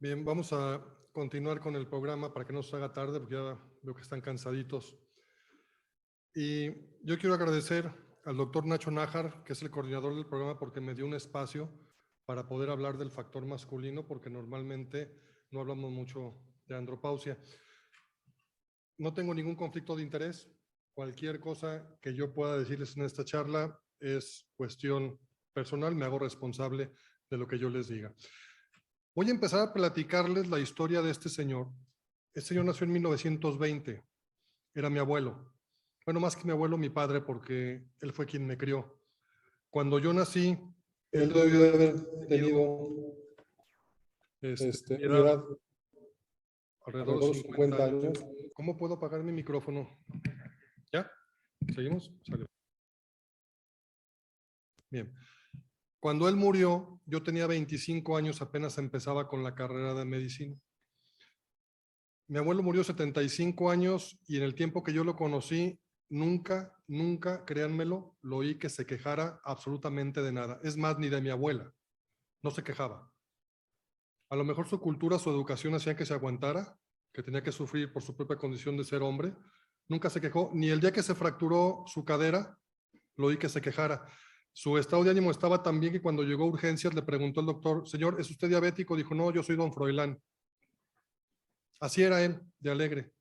Bien, vamos a continuar con el programa para que no se haga tarde, porque ya veo que están cansaditos. Y yo quiero agradecer al doctor Nacho Nájar, que es el coordinador del programa, porque me dio un espacio para poder hablar del factor masculino, porque normalmente no hablamos mucho de andropausia. No tengo ningún conflicto de interés. Cualquier cosa que yo pueda decirles en esta charla es cuestión personal, me hago responsable de lo que yo les diga. Voy a empezar a platicarles la historia de este señor. Este señor nació en 1920, era mi abuelo. Bueno, más que mi abuelo, mi padre, porque él fue quien me crió. Cuando yo nací, él debió de haber tenido mi mi edad, alrededor de 50 años. ¿Cómo puedo apagar mi micrófono? ¿Ya? ¿Seguimos? Sale. Bien. Cuando él murió, yo tenía 25 años, apenas empezaba con la carrera de medicina. Mi abuelo murió 75 años y en el tiempo que yo lo conocí, nunca, créanmelo, lo oí que se quejara absolutamente de nada. Es más, ni de mi abuela. No se quejaba. A lo mejor su cultura, su educación hacían que se aguantara, que tenía que sufrir por su propia condición de ser hombre. Nunca se quejó, ni el día que se fracturó su cadera, lo oí que se quejara. Su estado de ánimo estaba tan bien que cuando llegó a urgencias le preguntó al doctor, señor, ¿es usted diabético? Dijo, no, yo soy don Froilán. Así era él, de alegre.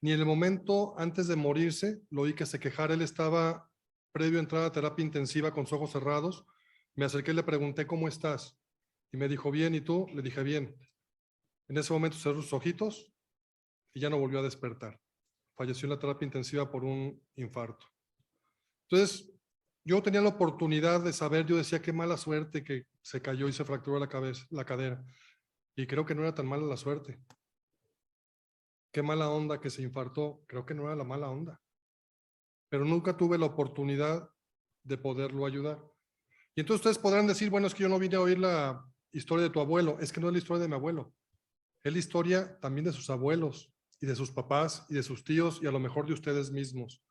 Ni en el momento antes de morirse lo oí que se quejara. Él estaba previo a entrar a terapia intensiva con sus ojos cerrados. Me acerqué y le pregunté, ¿cómo estás? Y me dijo, bien, ¿y tú? Le dije, bien. En ese momento cerró sus ojitos y ya no volvió a despertar. Falleció en la terapia intensiva por un infarto. Entonces, yo tenía la oportunidad de saber, yo decía, qué mala suerte que se cayó y se fracturó la cadera. Y creo que no era tan mala la suerte. Qué mala onda que se infartó. Creo que no era la mala onda. Pero nunca tuve la oportunidad de poderlo ayudar. Y entonces ustedes podrán decir, bueno, es que yo no vine a oír la historia de tu abuelo. Es que no es la historia de mi abuelo. Es la historia también de sus abuelos y de sus papás y de sus tíos y a lo mejor de ustedes mismos.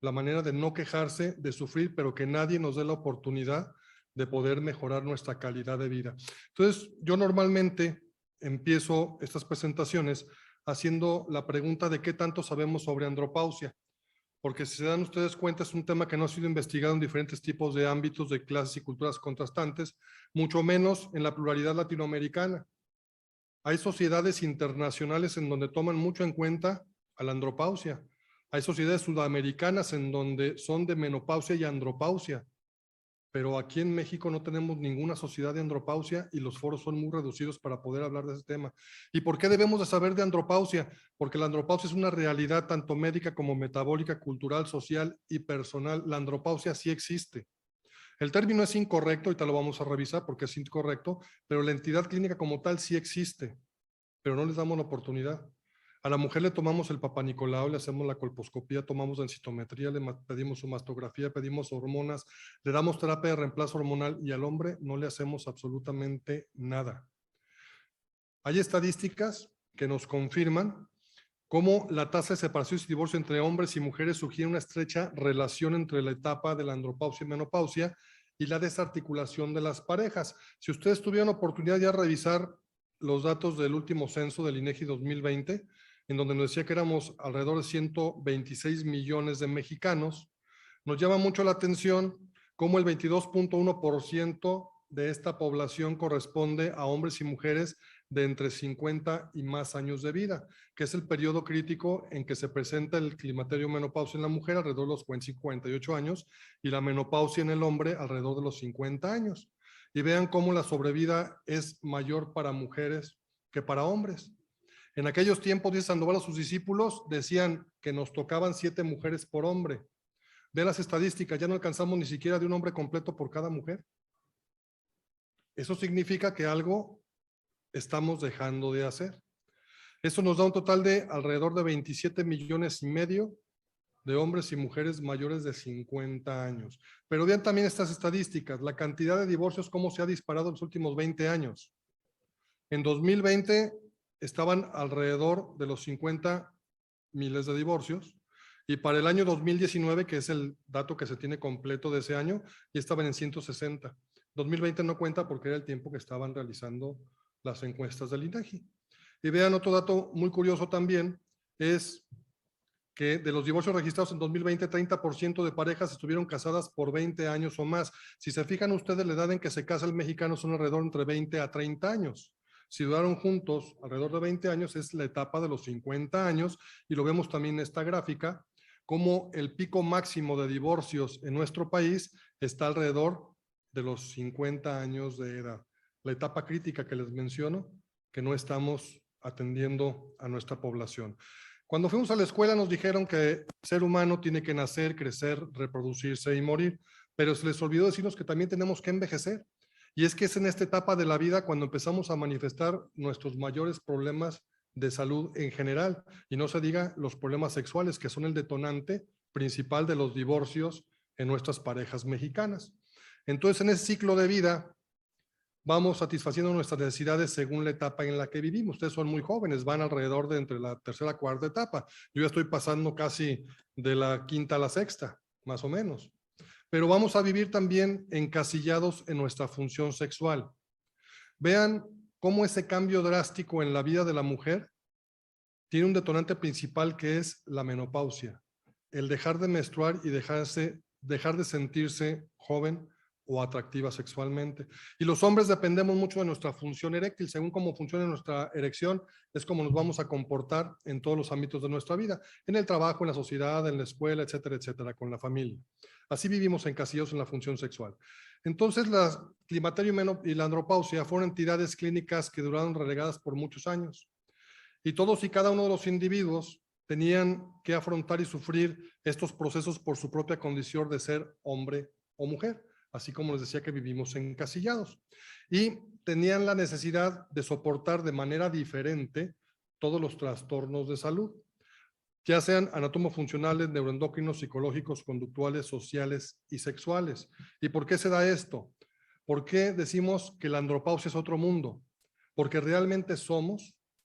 La manera de no quejarse, de sufrir, pero que nadie nos dé la oportunidad de poder mejorar nuestra calidad de vida. Entonces, yo normalmente empiezo estas presentaciones haciendo la pregunta de qué tanto sabemos sobre andropausia, porque si se dan ustedes cuenta es un tema que no ha sido investigado en diferentes tipos de ámbitos de clases y culturas contrastantes, mucho menos en la pluralidad latinoamericana. Hay sociedades internacionales en donde toman mucho en cuenta a la andropausia. Hay sociedades sudamericanas en donde son de menopausia y andropausia, pero aquí en México no tenemos ninguna sociedad de andropausia y los foros son muy reducidos para poder hablar de ese tema. ¿Y por qué debemos de saber de andropausia? Porque la andropausia es una realidad tanto médica como metabólica, cultural, social y personal. La andropausia sí existe. El término es incorrecto, ahorita lo vamos a revisar porque es incorrecto, pero la entidad clínica como tal sí existe, pero no les damos la oportunidad. A la mujer le tomamos el papanicolau, le hacemos la colposcopía, tomamos densitometría, le pedimos su mastografía, pedimos hormonas, le damos terapia de reemplazo hormonal y al hombre no le hacemos absolutamente nada. Hay estadísticas que nos confirman cómo la tasa de separación y divorcio entre hombres y mujeres sugiere una estrecha relación entre la etapa de la andropausia y menopausia y la desarticulación de las parejas. Si ustedes tuvieran oportunidad ya de revisar los datos del último censo del INEGI 2020, en donde nos decía que éramos alrededor de 126 millones de mexicanos, nos llama mucho la atención cómo el 22.1% de esta población corresponde a hombres y mujeres de entre 50 y más años de vida, que es el periodo crítico en que se presenta el climaterio menopausia en la mujer alrededor de los 48 años y la menopausia en el hombre alrededor de los 50 años. Y vean cómo la sobrevida es mayor para mujeres que para hombres. En aquellos tiempos, dice Sandoval a sus discípulos, decían que nos tocaban 7 mujeres por hombre. Vean las estadísticas, ya no alcanzamos ni siquiera de un hombre completo por cada mujer. Eso significa que algo estamos dejando de hacer. Eso nos da un total de alrededor de 27 millones y medio de hombres y mujeres mayores de 50 años. Pero vean también estas estadísticas, la cantidad de divorcios, cómo se ha disparado en los últimos 20 años. En 2020 estaban alrededor de los 50 miles de divorcios y para el año 2019, que es el dato que se tiene completo de ese año, ya estaban en 160. 2020 no cuenta porque era el tiempo que estaban realizando las encuestas del INEGI. Y vean otro dato muy curioso también, es que de los divorcios registrados en 2020, 30% de parejas estuvieron casadas por 20 años o más. Si se fijan ustedes, la edad en que se casa el mexicano son alrededor entre 20 a 30 años. Si duraron juntos alrededor de 20 años, es la etapa de los 50 años, y lo vemos también en esta gráfica, como el pico máximo de divorcios en nuestro país está alrededor de los 50 años de edad. La etapa crítica que les menciono, que no estamos atendiendo a nuestra población. Cuando fuimos a la escuela nos dijeron que el ser humano tiene que nacer, crecer, reproducirse y morir, pero se les olvidó decirnos que también tenemos que envejecer. Y es que es en esta etapa de la vida cuando empezamos a manifestar nuestros mayores problemas de salud en general, y no se diga los problemas sexuales, que son el detonante principal de los divorcios en nuestras parejas mexicanas. Entonces, en ese ciclo de vida, vamos satisfaciendo nuestras necesidades según la etapa en la que vivimos. Ustedes son muy jóvenes, van alrededor de entre la tercera y cuarta etapa. Yo ya estoy pasando casi de la quinta a la sexta, más o menos. Pero vamos a vivir también encasillados en nuestra función sexual. Vean cómo ese cambio drástico en la vida de la mujer tiene un detonante principal, que es la menopausia. El dejar de menstruar y dejar de sentirse joven o atractiva sexualmente. Y los hombres dependemos mucho de nuestra función eréctil. Según cómo funciona nuestra erección, es como nos vamos a comportar en todos los ámbitos de nuestra vida, en el trabajo, en la sociedad, en la escuela, etcétera, etcétera, con la familia. Así vivimos encasillados en la función sexual. Entonces, la climaterio y la andropausia fueron entidades clínicas que duraron relegadas por muchos años. Y todos y cada uno de los individuos tenían que afrontar y sufrir estos procesos por su propia condición de ser hombre o mujer, así como les decía que vivimos encasillados. Y tenían la necesidad de soportar de manera diferente todos los trastornos de salud, ya sean anatomofuncionales, neuroendocrinos, psicológicos, conductuales, sociales y sexuales. ¿Y por qué se da esto? ¿Por qué decimos que la andropausia es otro mundo? Porque realmente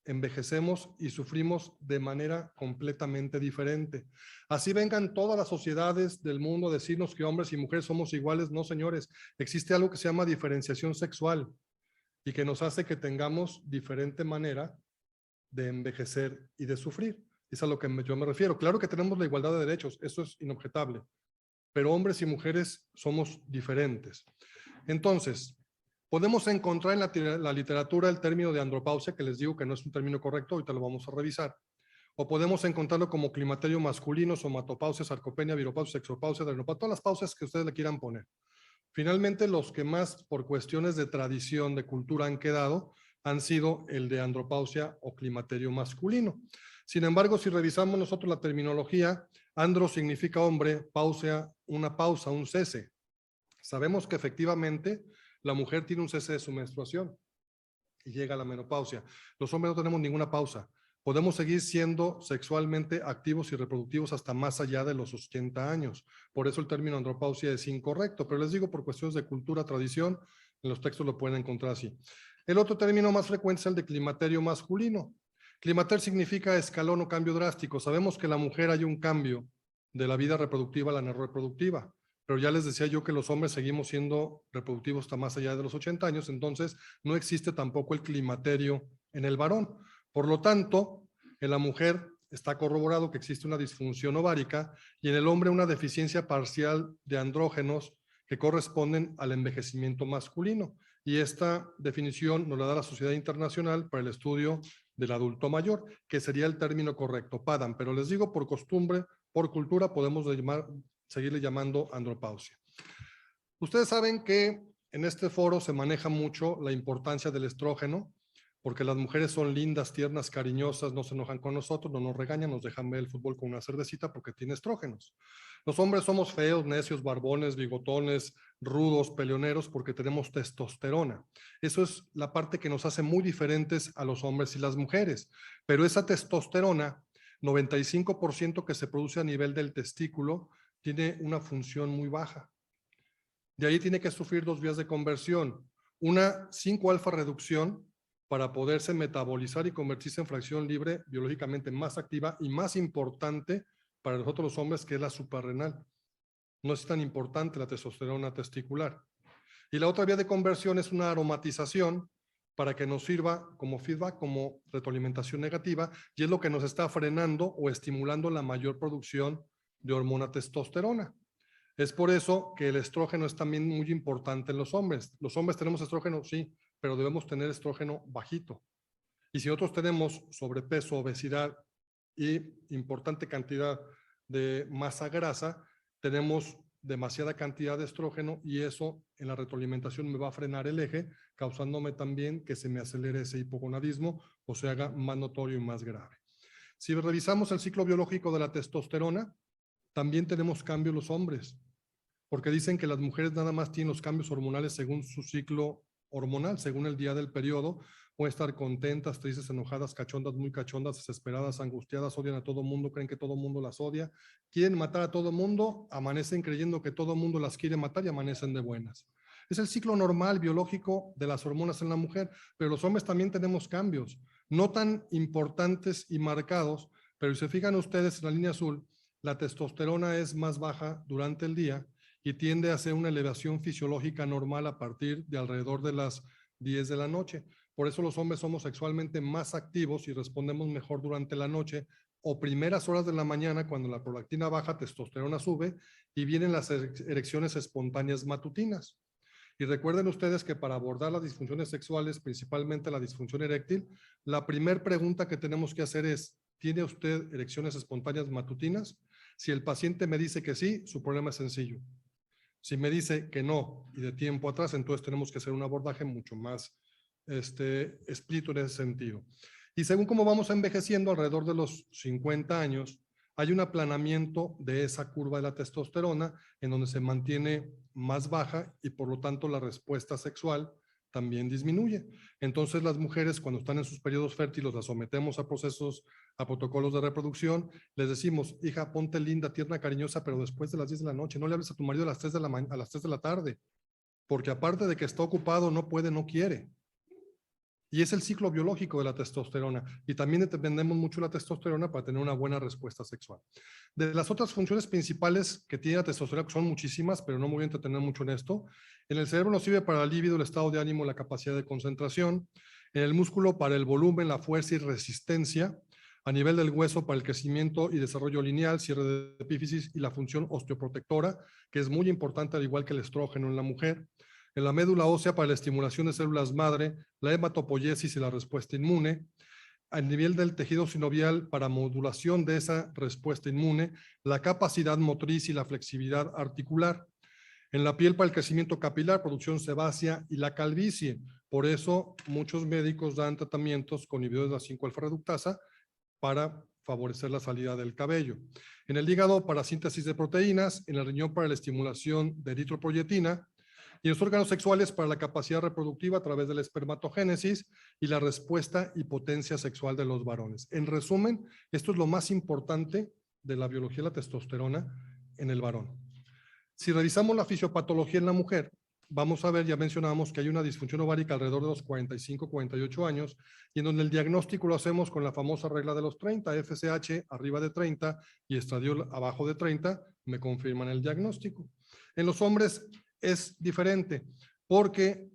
envejecemos y sufrimos de manera completamente diferente. Así vengan todas las sociedades del mundo a decirnos que hombres y mujeres somos iguales. No, señores, existe algo que se llama diferenciación sexual y que nos hace que tengamos diferente manera de envejecer y de sufrir. Es a lo que yo me refiero. Claro que tenemos la igualdad de derechos, eso es inobjetable, pero hombres y mujeres somos diferentes. Entonces, podemos encontrar en la literatura el término de andropausia, que les digo que no es un término correcto, ahorita lo vamos a revisar. O podemos encontrarlo como climaterio masculino, somatopausia, sarcopenia, viropausia, sexopausia, adrenopausia, todas las pausas que ustedes le quieran poner. Finalmente, los que más por cuestiones de tradición, de cultura han quedado, han sido el de andropausia o climaterio masculino. Sin embargo, si revisamos nosotros la terminología, andro significa hombre, pausa, una pausa, un cese. Sabemos que efectivamente la mujer tiene un cese de su menstruación y llega a la menopausia. Los hombres no tenemos ninguna pausa. Podemos seguir siendo sexualmente activos y reproductivos hasta más allá de los 80 años. Por eso el término andropausia es incorrecto, pero les digo, por cuestiones de cultura, tradición, en los textos lo pueden encontrar así. El otro término más frecuente es el de climaterio masculino. Climater significa escalón o cambio drástico. Sabemos que en la mujer hay un cambio de la vida reproductiva a la no reproductiva, pero ya les decía yo que los hombres seguimos siendo reproductivos hasta más allá de los 80 años, entonces no existe tampoco el climaterio en el varón. Por lo tanto, en la mujer está corroborado que existe una disfunción ovárica y en el hombre una deficiencia parcial de andrógenos que corresponden al envejecimiento masculino. Y esta definición nos la da la Sociedad Internacional para el Estudio del Adulto Mayor, que sería el término correcto, PADAM, pero les digo, por costumbre, por cultura, podemos seguirle llamando andropausia. Ustedes saben que en este foro se maneja mucho la importancia del estrógeno, porque las mujeres son lindas, tiernas, cariñosas, no se enojan con nosotros, no nos regañan, nos dejan ver el fútbol con una cervecita porque tiene estrógenos. Los hombres somos feos, necios, barbones, bigotones, rudos, peleoneros, porque tenemos testosterona. Eso es la parte que nos hace muy diferentes a los hombres y las mujeres. Pero esa testosterona, 95% que se produce a nivel del testículo, tiene una función muy baja. De ahí tiene que sufrir dos vías de conversión. Una 5-alfa reducción para poderse metabolizar y convertirse en fracción libre biológicamente más activa y más importante para nosotros los hombres, que es la suprarrenal. No es tan importante la testosterona testicular. Y la otra vía de conversión es una aromatización para que nos sirva como feedback, como retroalimentación negativa, y es lo que nos está frenando o estimulando la mayor producción de hormona testosterona. Es por eso que el estrógeno es también muy importante en los hombres. Los hombres tenemos estrógeno, sí, pero debemos tener estrógeno bajito. Y si nosotros tenemos sobrepeso, obesidad y importante cantidad de masa grasa, tenemos demasiada cantidad de estrógeno y eso en la retroalimentación me va a frenar el eje, causándome también que se me acelere ese hipogonadismo o se haga más notorio y más grave. Si revisamos el ciclo biológico de la testosterona, también tenemos cambios los hombres, porque dicen que las mujeres nada más tienen los cambios hormonales según su ciclo hormonal, según el día del periodo. Pueden estar contentas, tristes, enojadas, cachondas, muy cachondas, desesperadas, angustiadas, odian a todo mundo, creen que todo mundo las odia, quieren matar a todo mundo, amanecen creyendo que todo mundo las quiere matar y amanecen de buenas. Es el ciclo normal biológico de las hormonas en la mujer, pero los hombres también tenemos cambios, no tan importantes y marcados, pero si se fijan ustedes en la línea azul, la testosterona es más baja durante el día y tiende a ser una elevación fisiológica normal a partir de alrededor de las 10 de la noche. Por eso los hombres somos sexualmente más activos y respondemos mejor durante la noche o primeras horas de la mañana cuando la prolactina baja, testosterona sube y vienen las erecciones espontáneas matutinas. Y recuerden ustedes que para abordar las disfunciones sexuales, principalmente la disfunción eréctil, la primera pregunta que tenemos que hacer es, ¿tiene usted erecciones espontáneas matutinas? Si el paciente me dice que sí, su problema es sencillo. Si me dice que no y de tiempo atrás, entonces tenemos que hacer un abordaje mucho más explícito en ese sentido. Y según cómo vamos envejeciendo, alrededor de los 50 años, hay un aplanamiento de esa curva de la testosterona en donde se mantiene más baja y por lo tanto la respuesta sexual también disminuye. Entonces las mujeres cuando están en sus periodos fértiles las sometemos a procesos, a protocolos de reproducción, les decimos, hija, ponte linda, tierna, cariñosa, pero después de las 10 de la noche, no le hables a tu marido a las 3 de la tarde, porque aparte de que está ocupado, no puede, no quiere. Y es el ciclo biológico de la testosterona. Y también dependemos mucho de la testosterona para tener una buena respuesta sexual. De las otras funciones principales que tiene la testosterona, que son muchísimas, pero no me voy a entretener mucho en esto, en el cerebro nos sirve para el líbido, el estado de ánimo, la capacidad de concentración, en el músculo para el volumen, la fuerza y resistencia, a nivel del hueso para el crecimiento y desarrollo lineal, cierre de epífisis y la función osteoprotectora, que es muy importante al igual que el estrógeno en la mujer, en la médula ósea para la estimulación de células madre, la hematopoiesis y la respuesta inmune, a nivel del tejido sinovial para modulación de esa respuesta inmune, la capacidad motriz y la flexibilidad articular, en la piel para el crecimiento capilar, producción sebácea y la calvicie. Por eso muchos médicos dan tratamientos con inhibidores de la 5-alfa reductasa para favorecer la salida del cabello. En el hígado para síntesis de proteínas, en el riñón para la estimulación de eritropoyetina, y los órganos sexuales para la capacidad reproductiva a través de la espermatogénesis y la respuesta y potencia sexual de los varones. En resumen, esto es lo más importante de la biología de la testosterona en el varón. Si revisamos la fisiopatología en la mujer, vamos a ver, ya mencionamos que hay una disfunción ovárica alrededor de los 45, 48 años, y en donde el diagnóstico lo hacemos con la famosa regla de los 30, FSH arriba de 30 y estradiol abajo de 30, me confirman el diagnóstico. En los hombres es diferente, porque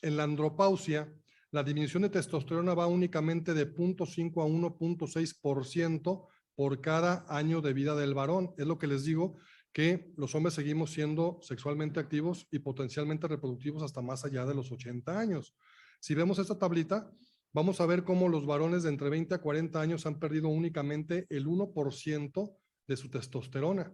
en la andropausia, la disminución de testosterona va únicamente de 0.5 a 1.6% por cada año de vida del varón. Es lo que les digo, que los hombres seguimos siendo sexualmente activos y potencialmente reproductivos hasta más allá de los 80 años. Si vemos esta tablita, vamos a ver cómo los varones de entre 20 a 40 años han perdido únicamente el 1% de su testosterona.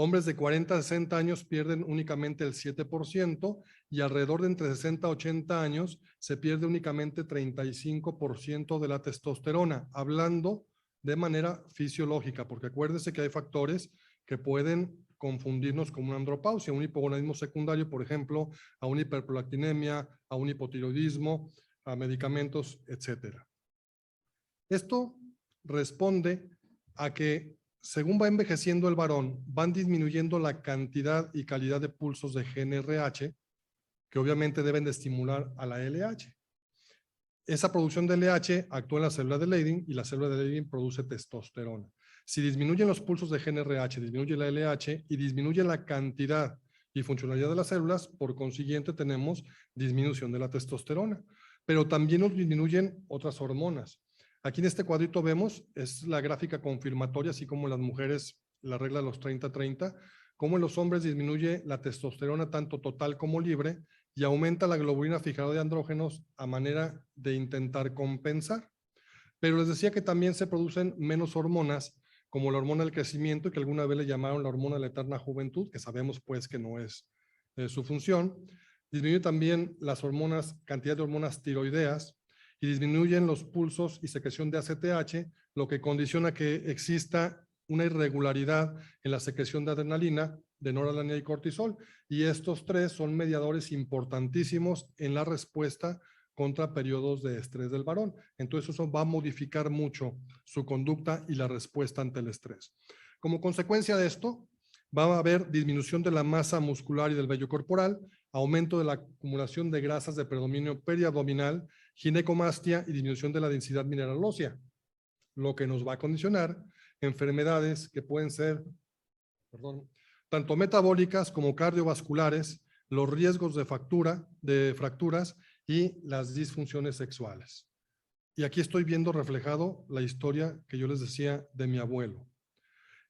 Hombres de 40 a 60 años pierden únicamente el 7% y alrededor de entre 60 a 80 años se pierde únicamente 35% de la testosterona, hablando de manera fisiológica, porque acuérdense que hay factores que pueden confundirnos con una andropausia, un hipogonadismo secundario, por ejemplo, a una hiperprolactinemia, a un hipotiroidismo, a medicamentos, etcétera. Esto responde a que según va envejeciendo el varón, van disminuyendo la cantidad y calidad de pulsos de GnRH, que obviamente deben de estimular a la LH. Esa producción de LH actúa en la célula de Leydig y la célula de Leydig produce testosterona. Si disminuyen los pulsos de GnRH, disminuye la LH y disminuye la cantidad y funcionalidad de las células, por consiguiente tenemos disminución de la testosterona. pero también nos disminuyen otras hormonas. Aquí en este cuadrito vemos, es la gráfica confirmatoria, así como en las mujeres, la regla de los 30-30, cómo en los hombres disminuye la testosterona tanto total como libre y aumenta la globulina fijadora de andrógenos a manera de intentar compensar. Pero les decía que también se producen menos hormonas, como la hormona del crecimiento, que alguna vez le llamaron la hormona de la eterna juventud, que sabemos pues que no es su función. Disminuye también las hormonas, cantidad de hormonas tiroideas, y disminuyen los pulsos y secreción de ACTH, lo que condiciona que exista una irregularidad en la secreción de adrenalina, de noradrenalina y cortisol, y estos tres son mediadores importantísimos en la respuesta contra periodos de estrés del varón. Entonces eso va a modificar mucho su conducta y la respuesta ante el estrés. Como consecuencia de esto, va a haber disminución de la masa muscular y del vello corporal, aumento de la acumulación de grasas de predominio periabdominal, ginecomastia y disminución de la densidad mineral ósea, lo que nos va a condicionar enfermedades que pueden ser, tanto metabólicas como cardiovasculares, los riesgos de fracturas y las disfunciones sexuales. Y aquí estoy viendo reflejado la historia que yo les decía de mi abuelo.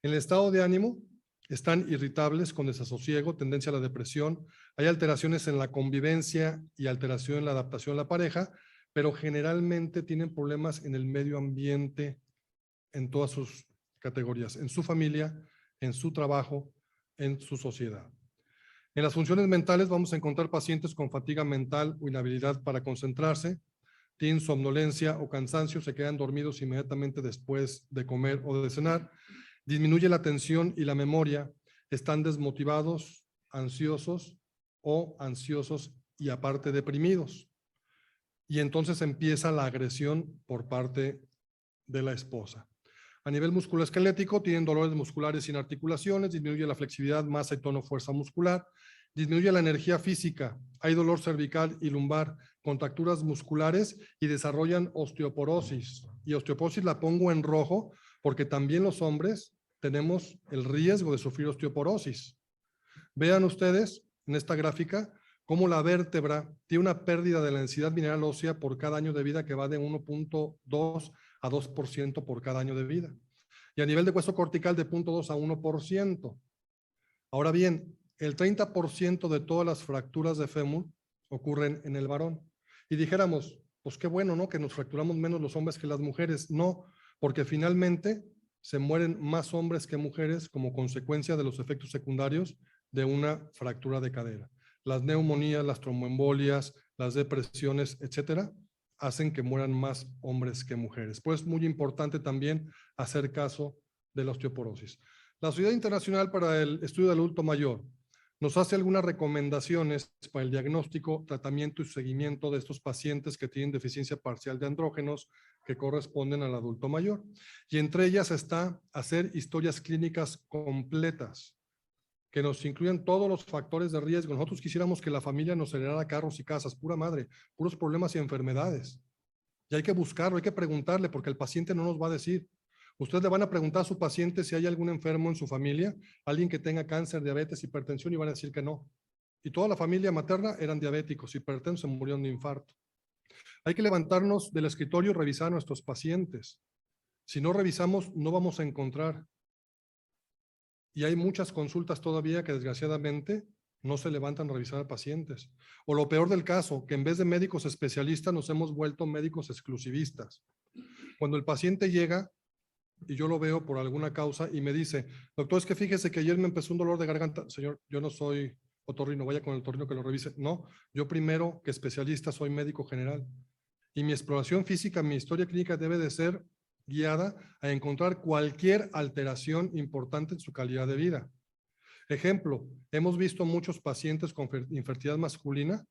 En el estado de ánimo están irritables con desasosiego, tendencia a la depresión, hay alteraciones en la convivencia y alteración en la adaptación a la pareja, pero generalmente tienen problemas en el medio ambiente en todas sus categorías, en su familia, en su trabajo, en su sociedad. En las funciones mentales vamos a encontrar pacientes con fatiga mental o inhabilidad para concentrarse, tienen somnolencia o cansancio, se quedan dormidos inmediatamente después de comer o de cenar, disminuye la atención y la memoria, están desmotivados, ansiosos y aparte deprimidos. Y entonces empieza la agresión por parte de la esposa. A nivel musculoesquelético, tienen dolores musculares sin articulaciones, disminuye la flexibilidad, masa y tono fuerza muscular, disminuye la energía física, hay dolor cervical y lumbar, contracturas musculares y desarrollan osteoporosis. Y osteoporosis la pongo en rojo porque también los hombres tenemos el riesgo de sufrir osteoporosis. Vean ustedes en esta gráfica cómo la vértebra tiene una pérdida de la densidad mineral ósea por cada año de vida que va de 1.2 a 2% por cada año de vida. Y a nivel de hueso cortical de 0.2 a 1%. Ahora bien, el 30% de todas las fracturas de fémur ocurren en el varón. Y dijéramos, pues qué bueno, ¿no? Que nos fracturamos menos los hombres que las mujeres. No, porque finalmente se mueren más hombres que mujeres como consecuencia de los efectos secundarios de una fractura de cadera. Las neumonías, las tromboembolias, las depresiones, etcétera, hacen que mueran más hombres que mujeres. Pues es muy importante también hacer caso de la osteoporosis. La Sociedad Internacional para el Estudio del Adulto Mayor nos hace algunas recomendaciones para el diagnóstico, tratamiento y seguimiento de estos pacientes que tienen deficiencia parcial de andrógenos que corresponden al adulto mayor. Y entre ellas está hacer historias clínicas completas que nos incluyan todos los factores de riesgo. Nosotros quisiéramos que la familia nos heredara carros y casas, pura madre, puros problemas y enfermedades. Y hay que buscarlo, hay que preguntarle, porque el paciente no nos va a decir. Ustedes le van a preguntar a su paciente si hay algún enfermo en su familia, alguien que tenga cáncer, diabetes, hipertensión, y van a decir que no. Y toda la familia materna eran diabéticos, hipertensos, se murieron de infarto. Hay que levantarnos del escritorio y revisar a nuestros pacientes. Si no revisamos, no vamos a encontrar. Y hay muchas consultas todavía que desgraciadamente no se levantan a revisar a pacientes. O lo peor del caso, que en vez de médicos especialistas nos hemos vuelto médicos exclusivistas. Cuando el paciente llega y yo lo veo por alguna causa y me dice, doctor, es que fíjese que ayer me empezó un dolor de garganta. Señor, yo no soy otorrino, vaya con el otorrino que lo revise. No, yo primero que especialista soy médico general. Y mi exploración física, mi historia clínica debe de ser guiada a encontrar cualquier alteración importante en su calidad de vida. Ejemplo, hemos visto muchos pacientes con infertilidad masculina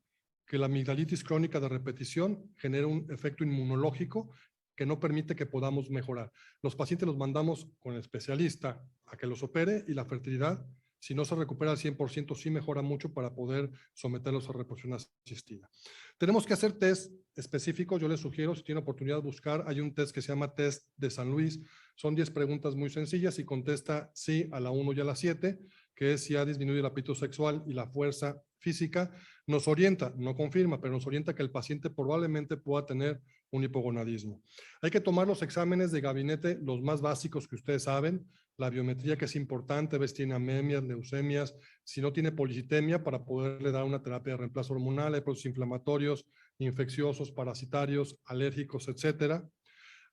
que la amigdalitis crónica de repetición genera un efecto inmunológico que no permite que podamos mejorar. Los pacientes los mandamos con el especialista a que los opere y la fertilidad, si no se recupera al 100%, sí mejora mucho para poder someterlos a reproducción asistida. Tenemos que hacer test específicos. Yo les sugiero, si tienen oportunidad de buscar, hay un test que se llama test de San Luis. Son 10 preguntas muy sencillas y contesta sí a la 1 y a la 7, que es si ha disminuido el apetito sexual y la fuerza física nos orienta, no confirma, pero nos orienta que el paciente probablemente pueda tener un hipogonadismo. Hay que tomar los exámenes de gabinete, los más básicos que ustedes saben, la biometría que es importante, ver si tiene anemias, leucemias, si no tiene policitemia para poderle dar una terapia de reemplazo hormonal, hay procesos inflamatorios, infecciosos, parasitarios, alérgicos, etcétera.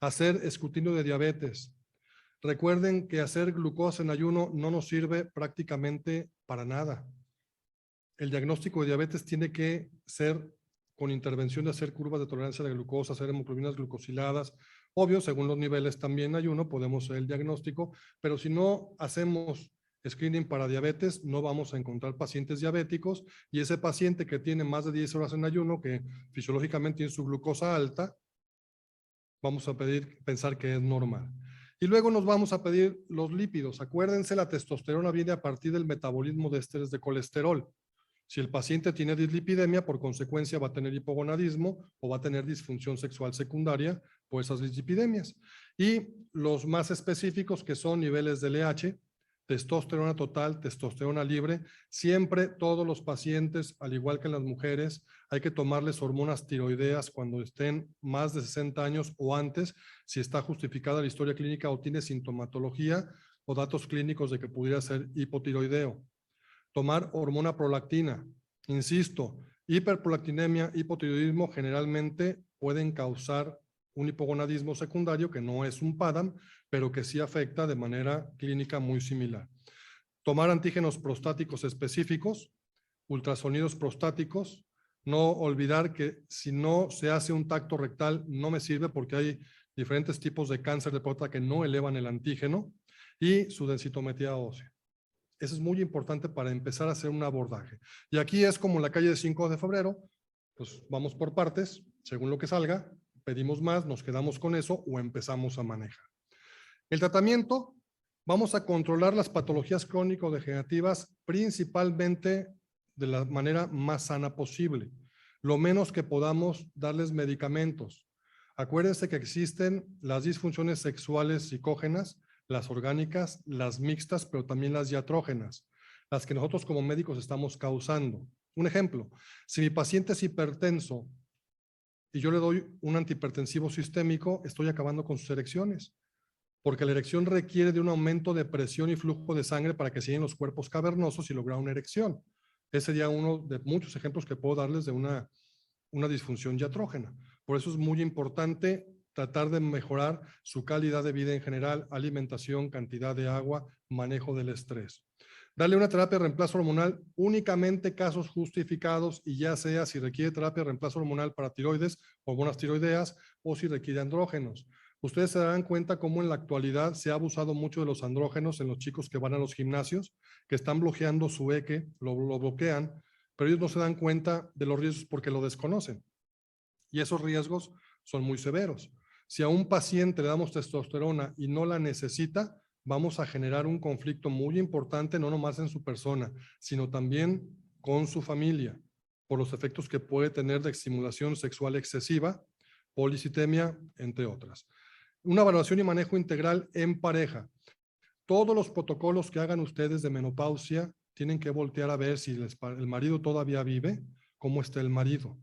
Hacer escrutinio de diabetes. Recuerden que hacer glucosa en ayuno no nos sirve prácticamente para nada. El diagnóstico de diabetes tiene que ser con intervención de hacer curvas de tolerancia a la glucosa, hacer hemoglobinas glucosiladas. Obvio, según los niveles también en ayuno podemos hacer el diagnóstico, pero si no hacemos screening para diabetes, no vamos a encontrar pacientes diabéticos, y ese paciente que tiene más de 10 horas en ayuno, que fisiológicamente tiene su glucosa alta, vamos a pensar que es normal. Y luego nos vamos a pedir los lípidos. Acuérdense, la testosterona viene a partir del metabolismo de ésteres de colesterol. Si el paciente tiene dislipidemia, por consecuencia va a tener hipogonadismo o va a tener disfunción sexual secundaria por esas dislipidemias. Y los más específicos, que son niveles de LH, testosterona total, testosterona libre. Siempre todos los pacientes, al igual que en las mujeres, hay que tomarles hormonas tiroideas cuando estén más de 60 años o antes, si está justificada la historia clínica o tiene sintomatología o datos clínicos de que pudiera ser hipotiroideo. Tomar hormona prolactina. Insisto, hiperprolactinemia, hipotiroidismo generalmente pueden causar un hipogonadismo secundario que no es un PADAM, pero que sí afecta de manera clínica muy similar. Tomar antígenos prostáticos específicos, ultrasonidos prostáticos. No olvidar que si no se hace un tacto rectal no me sirve, porque hay diferentes tipos de cáncer de próstata que no elevan el antígeno, y su densitometría ósea. Eso es muy importante para empezar a hacer un abordaje. Y aquí es como la calle de 5 de febrero, pues vamos por partes, según lo que salga, pedimos más, nos quedamos con eso o empezamos a manejar. El tratamiento, vamos a controlar las patologías crónico-degenerativas principalmente de la manera más sana posible. Lo menos que podamos darles medicamentos. Acuérdense que existen las disfunciones sexuales psicógenas, las orgánicas, las mixtas, pero también las diatrógenas, las que nosotros como médicos estamos causando. Un ejemplo, si mi paciente es hipertenso y yo le doy un antihipertensivo sistémico, estoy acabando con sus erecciones, porque la erección requiere de un aumento de presión y flujo de sangre para que se lleguen los cuerpos cavernosos y lograr una erección. Ese sería uno de muchos ejemplos que puedo darles de una disfunción diatrógena. Por eso es muy importante tratar de mejorar su calidad de vida en general, alimentación, cantidad de agua, manejo del estrés. Darle una terapia de reemplazo hormonal únicamente casos justificados, y ya sea si requiere terapia de reemplazo hormonal para tiroides, hormonas tiroideas, o si requiere andrógenos. Ustedes se darán cuenta cómo en la actualidad se ha abusado mucho de los andrógenos en los chicos que van a los gimnasios, que están bloqueando su eje, lo bloquean, pero ellos no se dan cuenta de los riesgos porque lo desconocen. Y esos riesgos son muy severos. Si a un paciente le damos testosterona y no la necesita, vamos a generar un conflicto muy importante, no nomás en su persona, sino también con su familia, por los efectos que puede tener de estimulación sexual excesiva, policitemia, entre otras. Una evaluación y manejo integral en pareja. Todos los protocolos que hagan ustedes de menopausia tienen que voltear a ver si el marido todavía vive, cómo está el marido.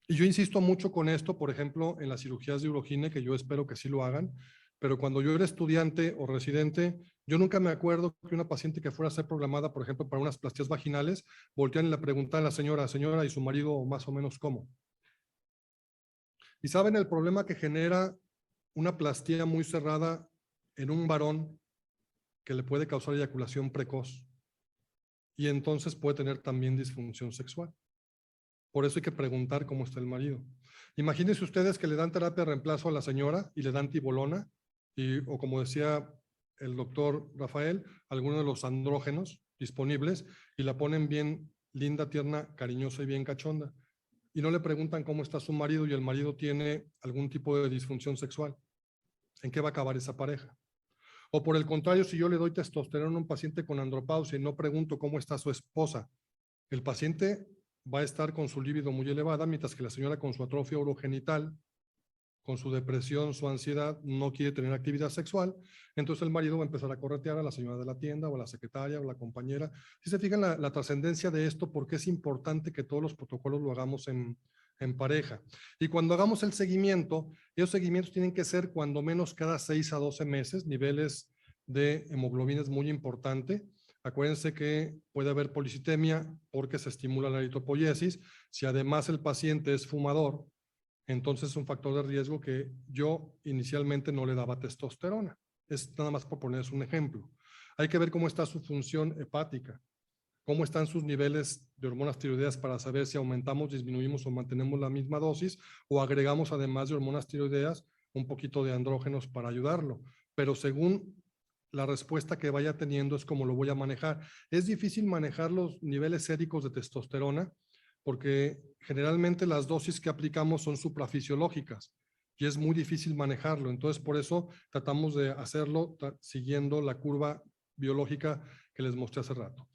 Y yo insisto mucho con esto, por ejemplo, en las cirugías de urogine, que yo espero que sí lo hagan, pero cuando yo era estudiante o residente, yo nunca me acuerdo que una paciente que fuera a ser programada, por ejemplo, para unas plastías vaginales, voltean y le preguntan a la señora, ¿y su marido más o menos cómo? ¿Y saben el problema que genera una plastía muy cerrada en un varón, que le puede causar eyaculación precoz? Y entonces puede tener también disfunción sexual. Por eso hay que preguntar cómo está el marido. Imagínense ustedes que le dan terapia de reemplazo a la señora y le dan tibolona, o como decía el doctor Rafael, alguno de los andrógenos disponibles, y la ponen bien linda, tierna, cariñosa y bien cachonda. Y no le preguntan cómo está su marido, y el marido tiene algún tipo de disfunción sexual. ¿En qué va a acabar esa pareja? O por el contrario, si yo le doy testosterona a un paciente con andropausia y no pregunto cómo está su esposa, el paciente va a estar con su libido muy elevada, mientras que la señora con su atrofia urogenital, con su depresión, su ansiedad, no quiere tener actividad sexual, entonces el marido va a empezar a corretear a la señora de la tienda o a la secretaria o la compañera. Si se fijan la trascendencia de esto, porque es importante que todos los protocolos lo hagamos en pareja. Y cuando hagamos el seguimiento, esos seguimientos tienen que ser cuando menos cada 6 a 12 meses, niveles de hemoglobina es muy importante. Acuérdense que puede haber policitemia porque se estimula la eritropoiesis. Si además el paciente es fumador, entonces es un factor de riesgo que yo inicialmente no le daba testosterona. Es nada más por ponerles un ejemplo. Hay que ver cómo está su función hepática, cómo están sus niveles de hormonas tiroideas para saber si aumentamos, disminuimos o mantenemos la misma dosis o agregamos además de hormonas tiroideas un poquito de andrógenos para ayudarlo. Pero según la respuesta que vaya teniendo es como lo voy a manejar. Es difícil manejar los niveles séricos de testosterona porque generalmente las dosis que aplicamos son suprafisiológicas y es muy difícil manejarlo. Entonces, por eso tratamos de hacerlo siguiendo la curva biológica que les mostré hace rato.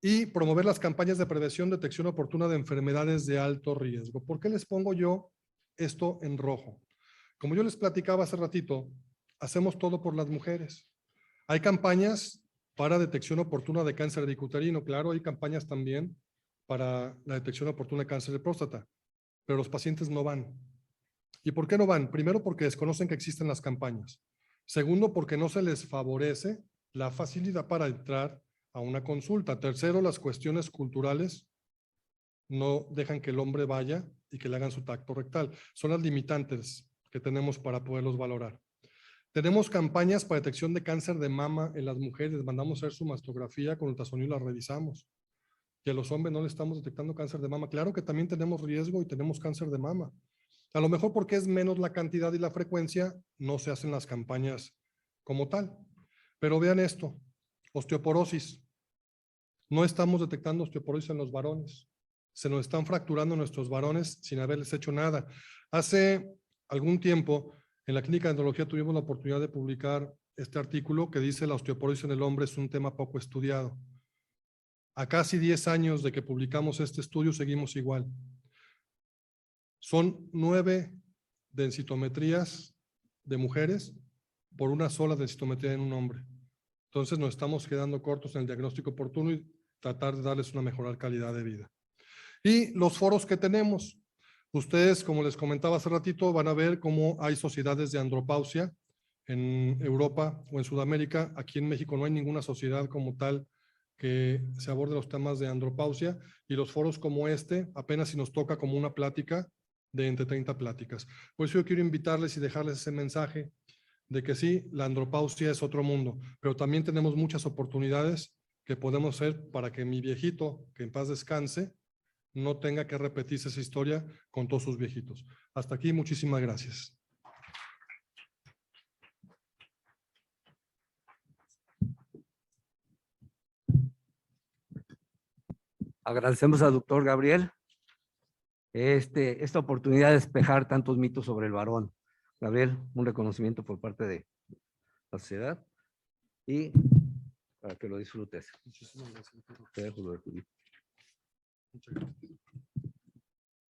Y promover las campañas de prevención, detección oportuna de enfermedades de alto riesgo. ¿Por qué les pongo yo esto en rojo? Como yo les platicaba hace ratito, hacemos todo por las mujeres. Hay campañas para detección oportuna de cáncer de uterino, claro, hay campañas también para la detección oportuna de cáncer de próstata, pero los pacientes no van. ¿Y por qué no van? Primero, porque desconocen que existen las campañas. Segundo, porque no se les favorece la facilidad para entrar a una consulta. Tercero, las cuestiones culturales no dejan que el hombre vaya y que le hagan su tacto rectal. Son las limitantes que tenemos para poderlos valorar. Tenemos campañas para detección de cáncer de mama en las mujeres. Mandamos a hacer su mastografía con ultrasonido y la revisamos. Y a los hombres no le estamos detectando cáncer de mama. Claro que también tenemos riesgo y tenemos cáncer de mama. A lo mejor porque es menos la cantidad y la frecuencia, no se hacen las campañas como tal. Pero vean esto, osteoporosis. No estamos detectando osteoporosis en los varones. Se nos están fracturando nuestros varones sin haberles hecho nada. Hace algún tiempo, en la clínica de andrología tuvimos la oportunidad de publicar este artículo que dice la osteoporosis en el hombre es un tema poco estudiado. A casi 10 años de que publicamos este estudio, seguimos igual. Son 9 densitometrías de mujeres por una sola densitometría en un hombre. Entonces nos estamos quedando cortos en el diagnóstico oportuno y tratar de darles una mejor calidad de vida. Y los foros que tenemos. Ustedes, como les comentaba hace ratito, van a ver cómo hay sociedades de andropausia en Europa o en Sudamérica. Aquí en México no hay ninguna sociedad como tal que se aborde los temas de andropausia y los foros como este apenas si nos toca como una plática de entre 30 pláticas. Por eso yo quiero invitarles y dejarles ese mensaje de que sí, la andropausia es otro mundo, pero también tenemos muchas oportunidades que podemos hacer para que mi viejito, que en paz descanse, no tenga que repetirse esa historia con todos sus viejitos. Hasta aquí, muchísimas gracias. Agradecemos al doctor Gabriel esta oportunidad de despejar tantos mitos sobre el varón. Gabriel, un reconocimiento por parte de la sociedad y para que lo disfrutes. Muchísimas gracias. Te dejo, Roberto. Muchas gracias.